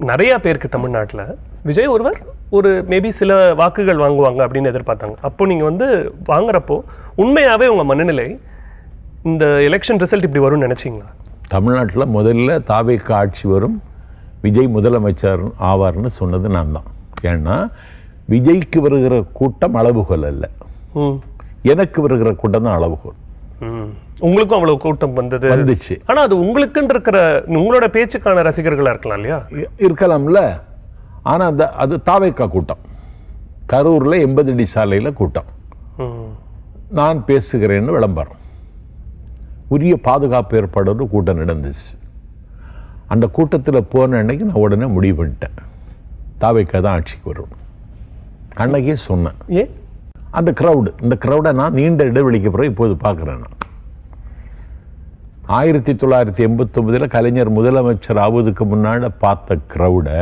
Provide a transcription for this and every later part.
நிறைய பேருக்கு தமிழ்நாட்டில் விஜய் ஒருவர் ஒரு மேபி சில வாக்குகள் வாங்குவாங்க அப்படின்னு எதிர்பார்த்தாங்க. அப்போ நீங்கள் வந்து வாங்குறப்போ உண்மையாகவே உங்கள் மனநிலை இந்த எலெக்ஷன் ரிசல்ட் இப்படி வரும்னு நினச்சிங்களா? தமிழ்நாட்டில் முதல்ல தாவேக்கா ஆட்சி வரும், விஜய் முதலமைச்சர் ஆவார்னு சொன்னது நான் தான். ஏன்னா விஜய்க்கு வருகிற கூட்டம் அளவுகோல் அல்ல, எனக்கு வருகிற கூட்டம் தான் அளவுகோல். உங்களுக்கும் அவ்வளவு கூட்டம் வந்துச்சு. ஆனா அது உங்களுக்குன்னு இருக்கிற உங்களோட பேச்சுக்கான ரசிகர்களா இருக்கலாம் இல்லையா? இருக்கலாம்ல. ஆனா அது தாவேக்கா கூட்டம். கரூர்ல 80 அடி சாலையில கூட்டம். நான் பேசுகிறேன்னு விளம்பரம், உரிய பாதுகாப்பு ஏற்பாடு கூட்டம் நடந்துச்சு. அந்த கூட்டத்தில் போன அன்னைக்கு நான் உடனே முடிவு பண்ணிட்டேன், தாவேக்கா தான் ஆட்சிக்கு வரும். அன்னைக்கே சொன்னேன். ஏன் அந்த இந்த க்ரௌடை நான் நீண்ட இடைவெளிக்கு பிறகு இப்போது பார்க்குறேன். நான் 1989 கலைஞர் முதலமைச்சர் ஆவதுக்கு முன்னாடி பார்த்த க்ரௌடை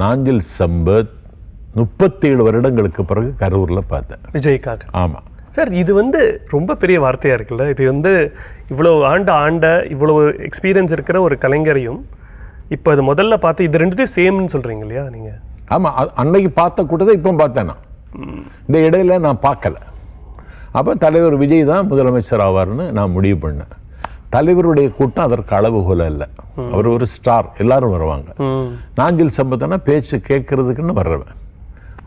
நாஞ்சில் சம்பத் 37 வருடங்களுக்கு பிறகு கரூரில் பார்த்தேன், விஜய்க்காக. ஆமாம் சார், இது வந்து ரொம்ப பெரிய வார்த்தையாக இருக்குல்ல. இது வந்து இவ்வளோ ஆண்ட இவ்வளோ எக்ஸ்பீரியன்ஸ் இருக்கிற ஒரு கலைஞரையும் இப்போ அது முதல்ல பார்த்து இது ரெண்டுத்தையும் சேம்னு சொல்கிறீங்க இல்லையா நீங்கள்? ஆமாம், அன்னைக்கு பார்த்த கூட்டத்தை இப்போ பார்த்தேன் நான். இந்த இடையில நான் பார்க்கல. அப்போ தலைவர் விஜய் தான் முதலமைச்சர் ஆவார்னு நான் முடிவு பண்ணேன். தலைவருடைய கூட்டம் அதற்கு அளவுகோல இல்லை, அவர் ஒரு ஸ்டார், எல்லாரும் வருவாங்க. நாஞ்சில் சம்பத்னா பேச்சு கேட்கறதுக்குன்னு வர்றவன்.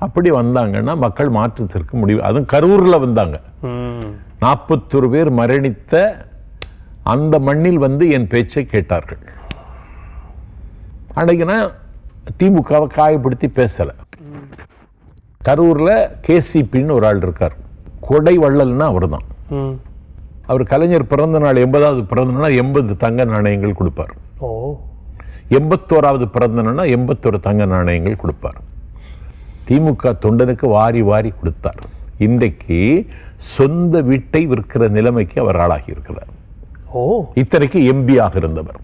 அப்படி வந்தாங்கன்னா மக்கள் மாற்றத்திற்கு முடிவு. அதுவும் கரூரில் வந்தாங்க. 41 பேர் மரணித்த அந்த மண்ணில் வந்து என் பேச்சை கேட்டார்கள். அன்னைக்கு நான் திமுகவை காயப்படுத்தி பேசலை. கரூரில் கேசிபின்னு ஒரு ஆள் இருக்கார், கொடை வள்ளல்னா அவர் தான். அவர் கலைஞர் பிறந்த நாள் 80வது பிறந்த நாள் 80 தங்க நாணயங்கள் கொடுப்பார். 81வது பிறந்த நாள் 81 தங்க நாணயங்கள் கொடுப்பார். திமுக தொண்டனுக்கு வாரி வாரி கொடுத்தார். இன்றைக்கு சொந்த வீட்டை விற்கிற நிலைமைக்கு அவர் ஆளாகி இருக்கிறார். இத்தனைக்கு எம்பியாக இருந்தவர்.